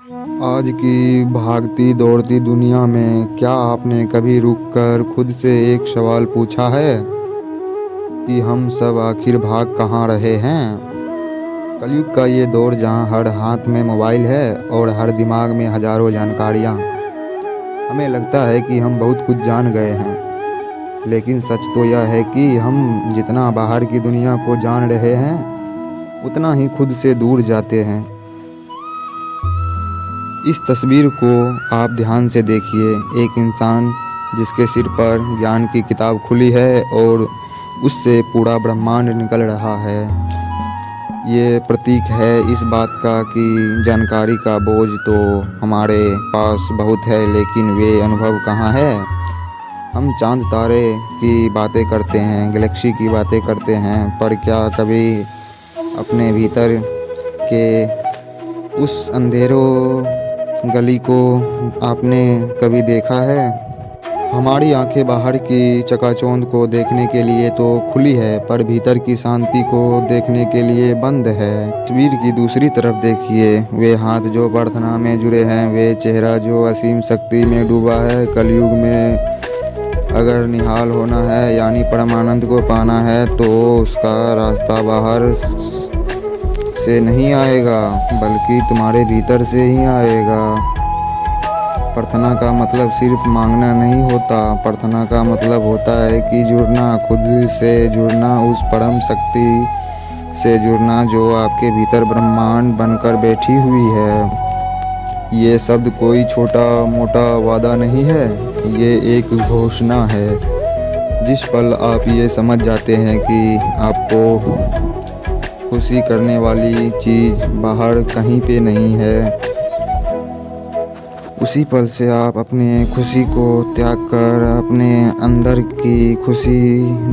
आज की भागती दौड़ती दुनिया में क्या आपने कभी रुककर खुद से एक सवाल पूछा है कि हम सब आखिर भाग कहाँ रहे हैं? कलयुग का ये दौर जहाँ हर हाथ में मोबाइल है और हर दिमाग में हजारों जानकारियाँ, हमें लगता है कि हम बहुत कुछ जान गए हैं। लेकिन सच तो यह है कि हम जितना बाहर की दुनिया को जान रहे हैं उतना ही खुद से दूर जाते हैं। इस तस्वीर को आप ध्यान से देखिए। एक इंसान जिसके सिर पर ज्ञान की किताब खुली है और उससे पूरा ब्रह्मांड निकल रहा है। ये प्रतीक है इस बात का कि जानकारी का बोझ तो हमारे पास बहुत है, लेकिन वे अनुभव कहाँ है। हम चांद तारे की बातें करते हैं, गैलेक्सी की बातें करते हैं, पर क्या कभी अपने भीतर के उस अंधेरों गली को आपने कभी देखा है? हमारी आंखें बाहर की चकाचौंध को देखने के लिए तो खुली है, पर भीतर की शांति को देखने के लिए बंद है। तस्वीर की दूसरी तरफ देखिए, वे हाथ जो प्रार्थना में जुड़े हैं, वे चेहरा जो असीम शक्ति में डूबा है। कलयुग में अगर निहाल होना है यानी परमानंद को पाना है तो उसका रास्ता बाहर से नहीं आएगा, बल्कि तुम्हारे भीतर से ही आएगा। प्रार्थना का मतलब सिर्फ मांगना नहीं होता। प्रार्थना का मतलब होता है कि जुड़ना, खुद से जुड़ना, उस परम शक्ति से जुड़ना जो आपके भीतर ब्रह्मांड बनकर बैठी हुई है। ये शब्द कोई छोटा मोटा वादा नहीं है, ये एक घोषणा है। जिस पल आप ये समझ जाते हैं कि आपको खुशी करने वाली चीज़ बाहर कहीं पे नहीं है, उसी पल से आप अपने खुशी को त्याग कर अपने अंदर की खुशी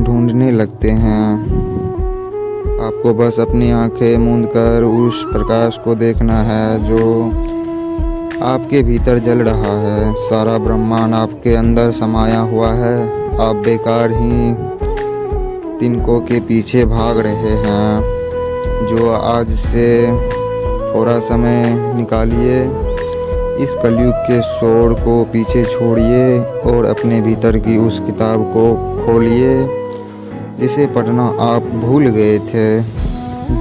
ढूंढने लगते हैं। आपको बस अपनी आंखें मूंद कर उस प्रकाश को देखना है जो आपके भीतर जल रहा है। सारा ब्रह्मांड आपके अंदर समाया हुआ है। आप बेकार ही तिनकों के पीछे भाग रहे हैं। जो आज से थोड़ा समय निकालिए, इस कलयुग के शोर को पीछे छोड़िए और अपने भीतर की उस किताब को खोलिए जिसे पढ़ना आप भूल गए थे।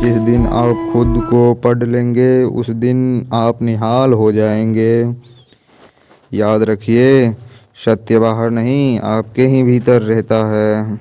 जिस दिन आप खुद को पढ़ लेंगे उस दिन आप निहाल हो जाएंगे। याद रखिए, सत्य बाहर नहीं, आपके ही भीतर रहता है।